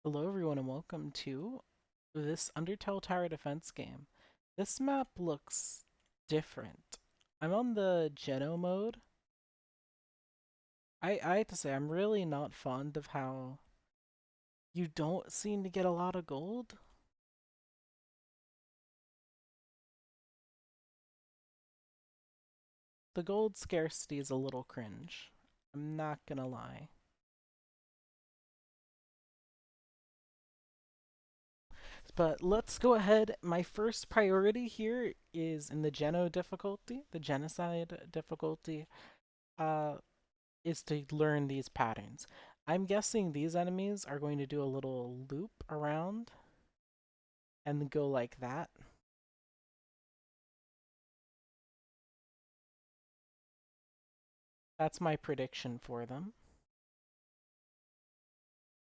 Hello everyone and welcome to this Undertale tower defense game. This map looks different. I'm on the Geno mode. I have to say, I'm really not fond of how you don't seem to get a lot of gold. The gold scarcity is a little cringe. I'm not gonna lie. But let's go ahead. My first priority here is in the Geno difficulty, the genocide difficulty. Uh, is to learn these patterns. I'm guessing these enemies are going to do a little loop around and go like that. That's my prediction for them.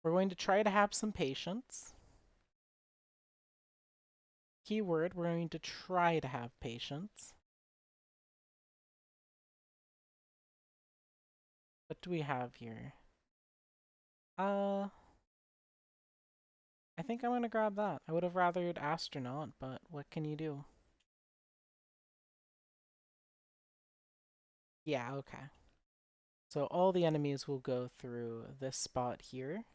We're going to try to have some patience. Keyword, we're going to try to have patience. What do we have here? I think I'm gonna grab that. I would have rathered astronaut, but what can you do? Yeah, okay. So all the enemies will go through this spot here.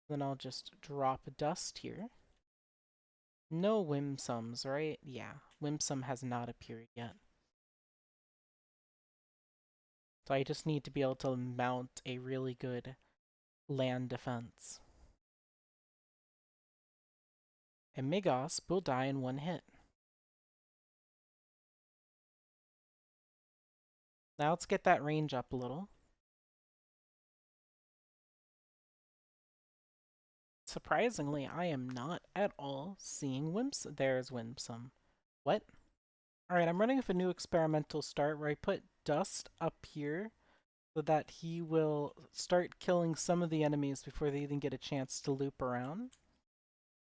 Then I'll just drop dust here. No Whimsums, right? Yeah, Whimsum has not appeared yet. So I just need to be able to mount a really good land defense. And Migos will die in one hit. Now let's get that range up a little. Surprisingly, I am not at all seeing Whimsum. There's Whimsum. What? Alright, I'm running with a new experimental start where I put Dust up here so that he will start killing some of the enemies before they even get a chance to loop around.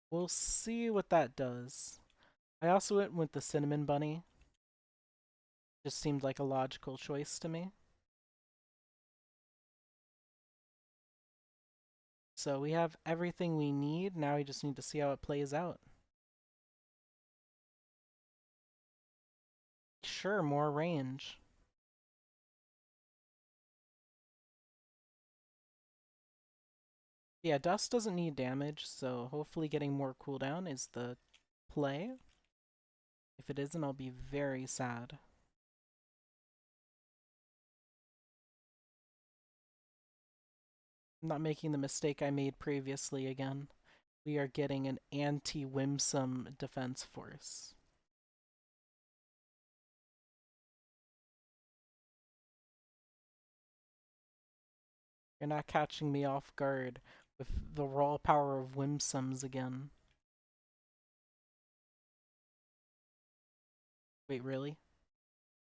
We'll see what that does. I also went with the Cinnamon Bunny. Just seemed like a logical choice to me. So we have everything we need. Now we just need to see how it plays out. Sure, more range. Yeah, Dust doesn't need damage, so hopefully getting more cooldown is the play. If it isn't, I'll be very sad. I'm not making the mistake I made previously again. We are getting an anti-Whimsum defense force. You're not catching me off guard with the raw power of Whimsums again. Wait, really?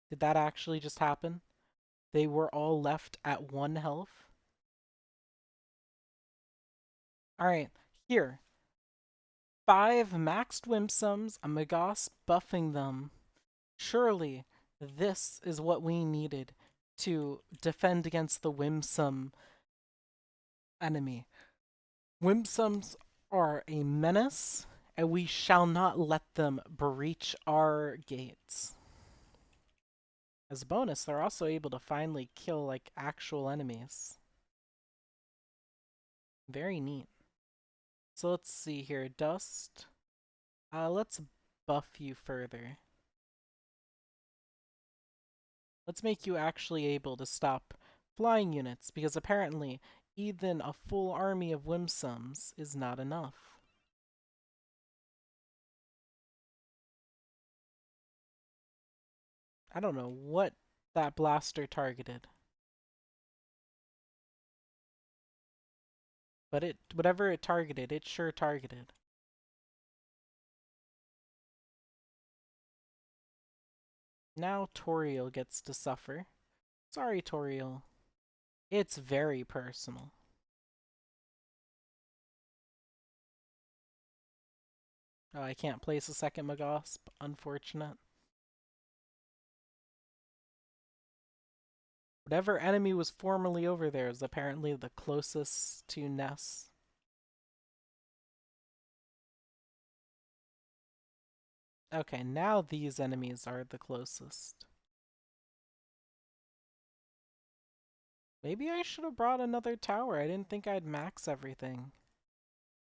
Did that actually just happen? They were all left at 1 health? Alright, here. 5 maxed Whimsums, a Magos buffing them. Surely, this is what we needed to defend against the Whimsum enemy. Whimsums are a menace, and we shall not let them breach our gates. As a bonus, they're also able to finally kill, like, actual enemies. Very neat. So let's see here. Dust. Let's buff you further. Let's make you actually able to stop flying units, because apparently even a full army of Whimsums is not enough. I don't know what that blaster targeted. But whatever it targeted, it sure targeted. Now Toriel gets to suffer. Sorry, Toriel. It's very personal. Oh, I can't place a second Magosp. Unfortunate. Whatever enemy was formerly over there is apparently the closest to Ness. Okay, now these enemies are the closest. Maybe I should have brought another tower. I didn't think I'd max everything.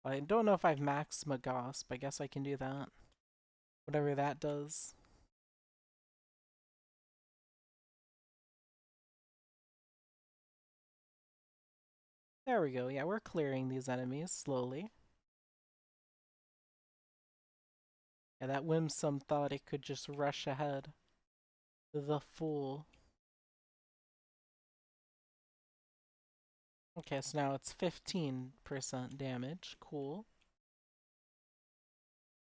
I don't know if I've maxed Magosp. I guess I can do that. Whatever that does. There we go. Yeah, we're clearing these enemies slowly. Yeah, that Whimsum thought it could just rush ahead. The fool. Okay, so now it's 15% damage. Cool.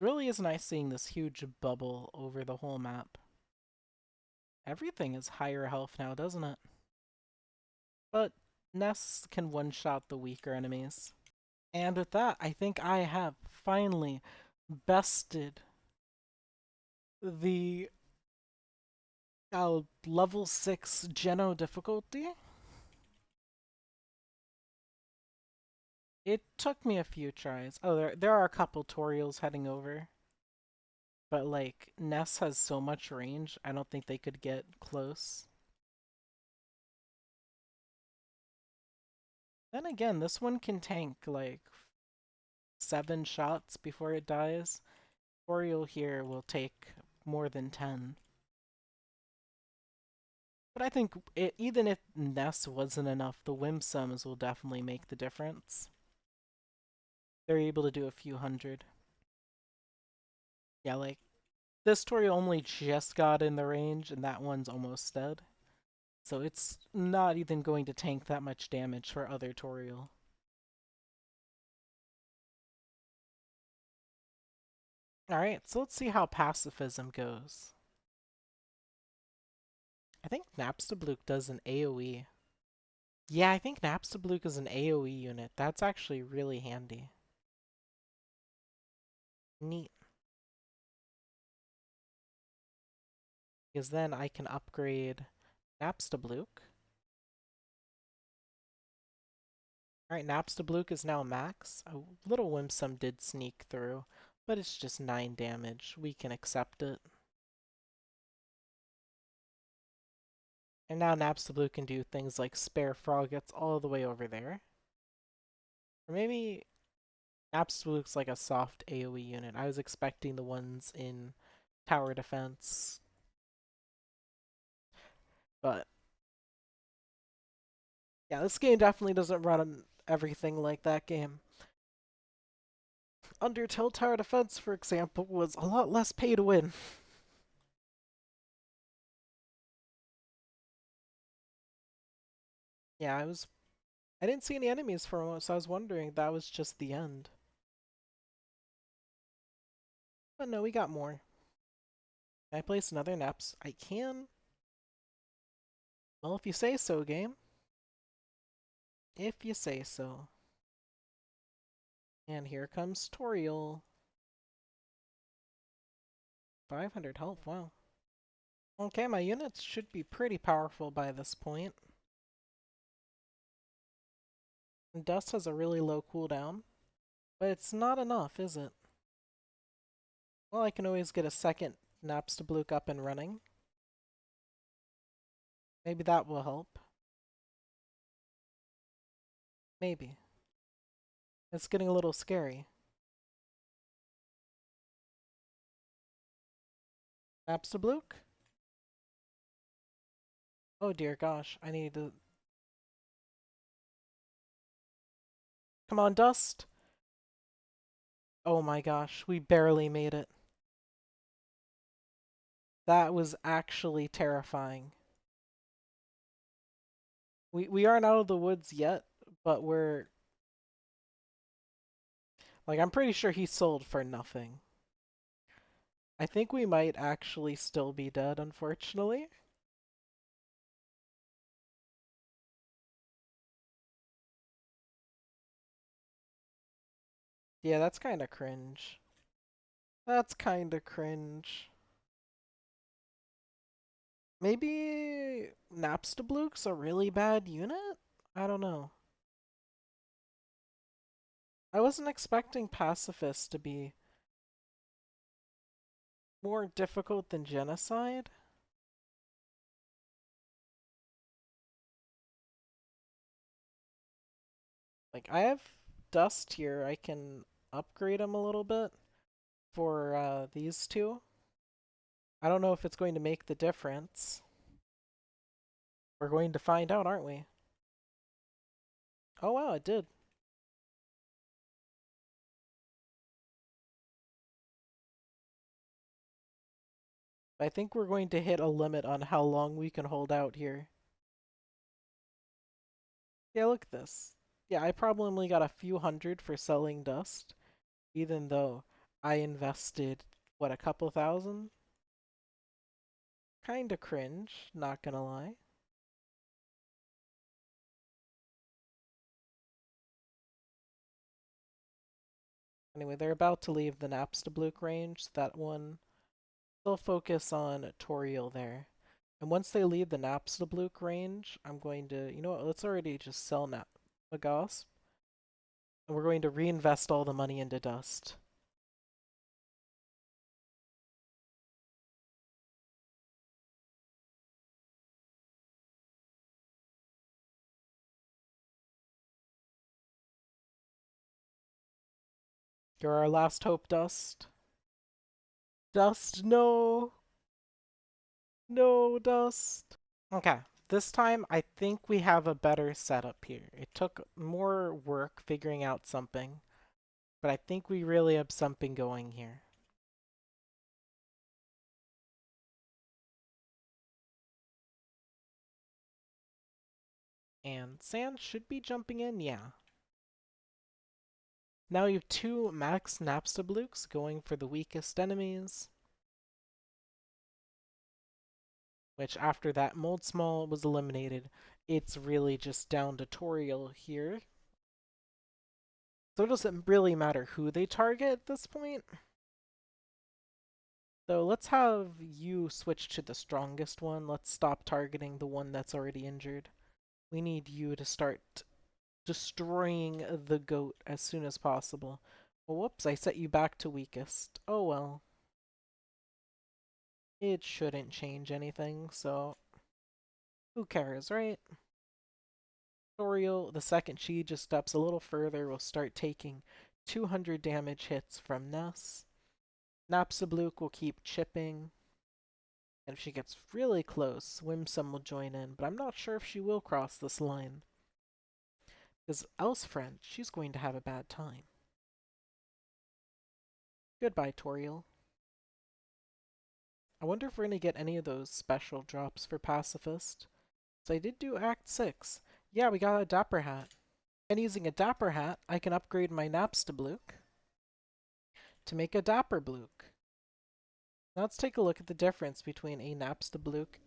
It really is nice seeing this huge bubble over the whole map. Everything is higher health now, doesn't it? But Ness can one-shot the weaker enemies. And with that, I think I have finally bested the level 6 Geno difficulty. It took me a few tries. Oh, there are a couple tutorials heading over. But like, Ness has so much range, I don't think they could get close. Then again, this one can tank like 7 shots before it dies. Tutorial here will take more than 10. But I think even if Ness wasn't enough, the Whimsums will definitely make the difference. They're able to do a few hundred. Yeah, like, this tutorial only just got in the range, and that one's almost dead. So it's not even going to tank that much damage for other tutorial. Alright, so let's see how pacifism goes. I think Napstablook does an AoE. Yeah, I think Napstablook is an AoE unit. That's actually really handy. Neat. Because then I can upgrade Napstablook. Alright, Napstablook is now max. A little Whimsum did sneak through, but it's just 9 damage. We can accept it. And now Napstablook can do things like spare Froggets all the way over there. Or maybe Napstablook's like a soft AoE unit. I was expecting the ones in tower defense. But yeah, this game definitely doesn't run everything like that game. Undertale Tower Defense, for example, was a lot less pay to win. Yeah, I didn't see any enemies for a moment, so I was wondering if that was just the end. But no, we got more. Can I place another Naps? I can. Well, if you say so, game. If you say so. And here comes Toriel. 500 health, wow. Okay, my units should be pretty powerful by this point. And Dust has a really low cooldown. But it's not enough, is it? Well, I can always get a second Napstablook up and running. Maybe that will help. Maybe. It's getting a little scary. Napstablook? Oh dear gosh, I need to... Come on, Dust! Oh my gosh, we barely made it. That was actually terrifying. We aren't out of the woods yet, but we're... Like, I'm pretty sure he sold for nothing. I think we might actually still be dead, unfortunately. Yeah, that's kinda cringe. That's kinda cringe. Maybe Napstabluke's a really bad unit? I don't know. I wasn't expecting Pacifist to be more difficult than Genocide. Like, I have Dust here. I can upgrade him a little bit for these two. I don't know if it's going to make the difference. We're going to find out, aren't we? Oh wow, it did. I think we're going to hit a limit on how long we can hold out here. Yeah, look at this. Yeah, I probably only got a few hundred for selling Dust, even though I invested, what, a couple thousand? Kinda cringe, not gonna lie. Anyway, they're about to leave the Napstablook range. That one, they'll focus on Toriel there. And once they leave the Napstablook range, I'm going to, you know what, let's already just sell Magas. And we're going to reinvest all the money into Dust. You're our last hope, Dust. Dust, no! No, Dust! Okay, this time I think we have a better setup here. It took more work figuring out something, but I think we really have something going here. And Sand should be jumping in, yeah. Now you have two max Napstablukes going for the weakest enemies, which after that Mold Small was eliminated, it's really just down to Toriel here. So it doesn't really matter who they target at this point. So let's have you switch to the strongest one. Let's stop targeting the one that's already injured. We need you to start destroying the goat as soon as possible. Oh, whoops, I set you back to weakest. Oh well. It shouldn't change anything, so who cares, right? Toriel, the second she just steps a little further, will start taking 200 damage hits from Ness. Napstablook will keep chipping. And if she gets really close, Whimsum will join in, but I'm not sure if she will cross this line. Because Elle's friend, she's going to have a bad time. Goodbye, Toriel. I wonder if we're going to get any of those special drops for Pacifist. So I did do Act 6. Yeah, we got a Dapper Hat. And using a Dapper Hat, I can upgrade my Napstablook to make a Dapper Blook. Now let's take a look at the difference between a Napstablook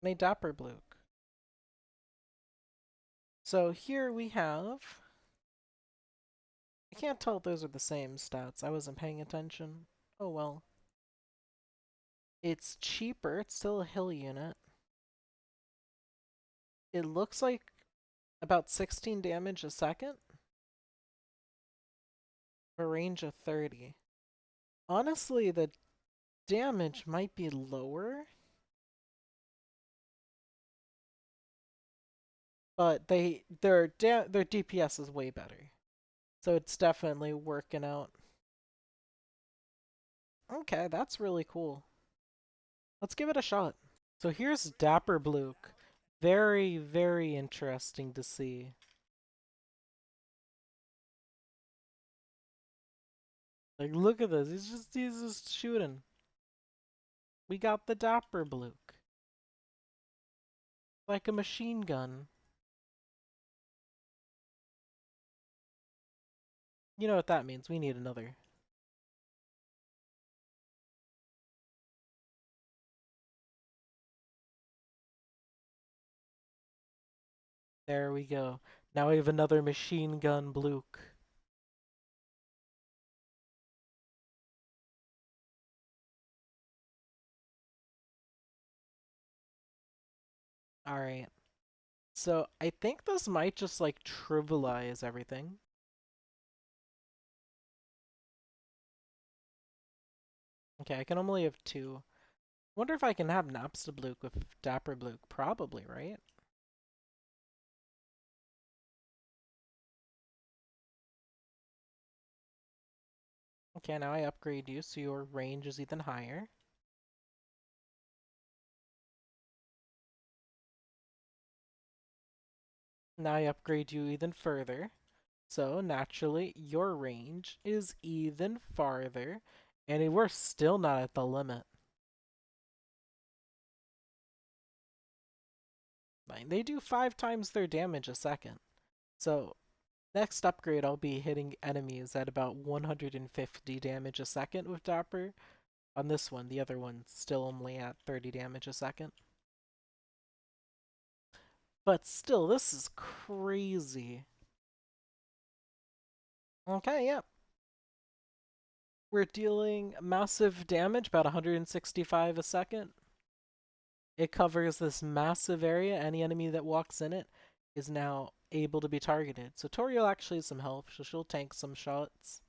and a Dapper Blook. So here we have... I can't tell if those are the same stats. I wasn't paying attention. Oh well. It's cheaper. It's still a hill unit. It looks like about 16 damage a second. A range of 30. Honestly, the damage might be lower, but their DPS is way better. So it's definitely working out. Okay, that's really cool. Let's give it a shot. So here's Dapper Bluke. Very, very interesting to see. Like, look at this. He's just shooting. We got the Dapper Bluke. Like a machine gun. You know what that means. We need another. There we go. Now we have another machine gun Bluke. Alright. So I think this might just like trivialize everything. Okay, I can only have two. Wonder if I can have Napstablook with Dapperblook. Probably, right? Okay, now I upgrade you so your range is even higher. Now I upgrade you even further. So naturally, your range is even farther, and we're still not at the limit. Like, they do 5 times their damage a second. So next upgrade, I'll be hitting enemies at about 150 damage a second with Dapper. On this one, the other one's still only at 30 damage a second. But still, this is crazy. Okay, yeah. We're dealing massive damage, about 165 a second. It covers this massive area. Any enemy that walks in it is now able to be targeted. So Toriel actually has some health, so she'll tank some shots.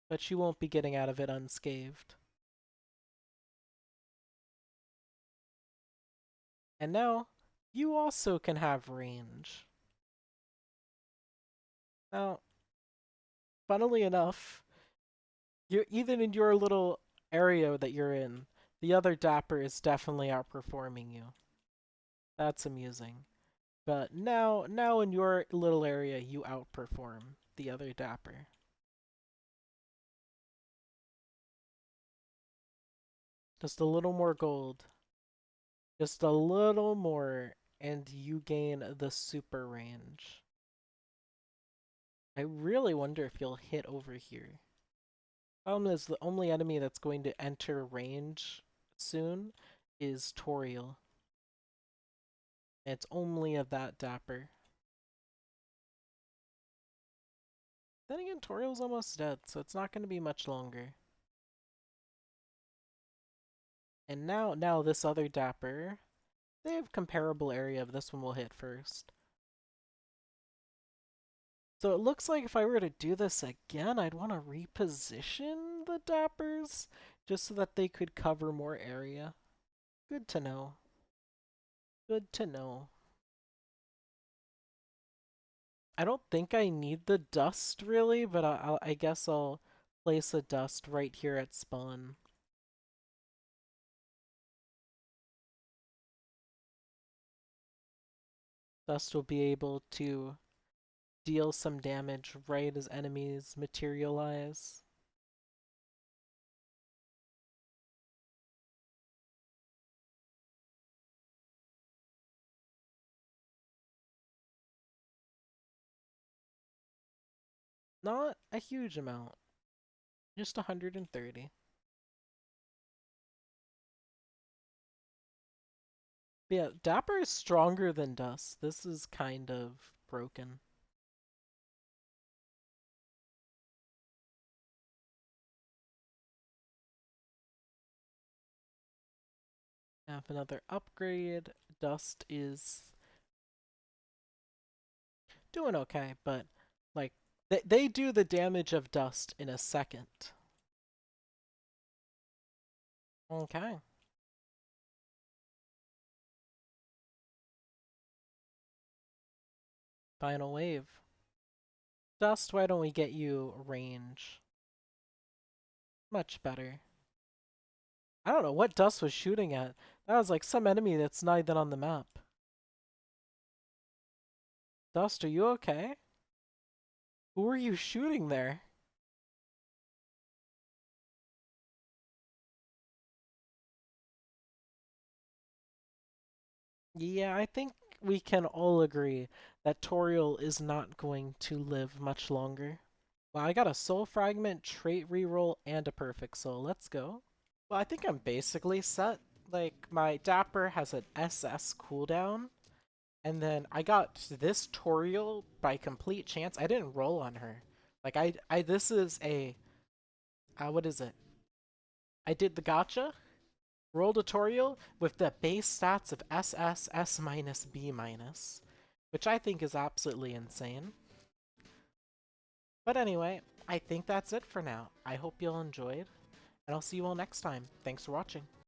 But she won't be getting out of it unscathed. And now, you also can have range. Now, funnily enough, you're even in your little area that you're in, the other Dapper is definitely outperforming you. That's amusing. But now in your little area, you outperform the other Dapper. Just a little more gold. Just a little more, and you gain the super range. I really wonder if you'll hit over here. Problem is, the only enemy that's going to enter range soon is Toriel. It's only of that Dapper. Then again, Toriel's almost dead, so it's not going to be much longer. And now this other Dapper, they have comparable area, but this one will hit first. So it looks like if I were to do this again, I'd want to reposition the Dappers just so that they could cover more area. Good to know. Good to know. I don't think I need the dust really, but I guess I'll place a dust right here at spawn. Dust will be able to deal some damage right as enemies materialize. Not a huge amount, just 130. But yeah, Dapper is stronger than Dust. This is kind of broken. Have another upgrade. Dust is doing okay, but like they do the damage of Dust in a second. Okay. Final wave. Dust, why don't we get you range? Much better. I don't know what Dust was shooting at. That was like some enemy that's not even on the map. Dust, are you okay? Who are you shooting there? Yeah, I think we can all agree that Toriel is not going to live much longer. Well, I got a soul fragment, trait reroll, and a perfect soul. Let's go. Well, I think I'm basically set. Like, my Dapper has an SS cooldown, and then I got this Toriel by complete chance. I didn't roll on her. Like, this is a, what is it? I did the gotcha, Worldatorial with the base stats of SS, S minus, B minus, which I think is absolutely insane. But anyway, I think that's it for now. I hope you all enjoyed, and I'll see you all next time. Thanks for watching.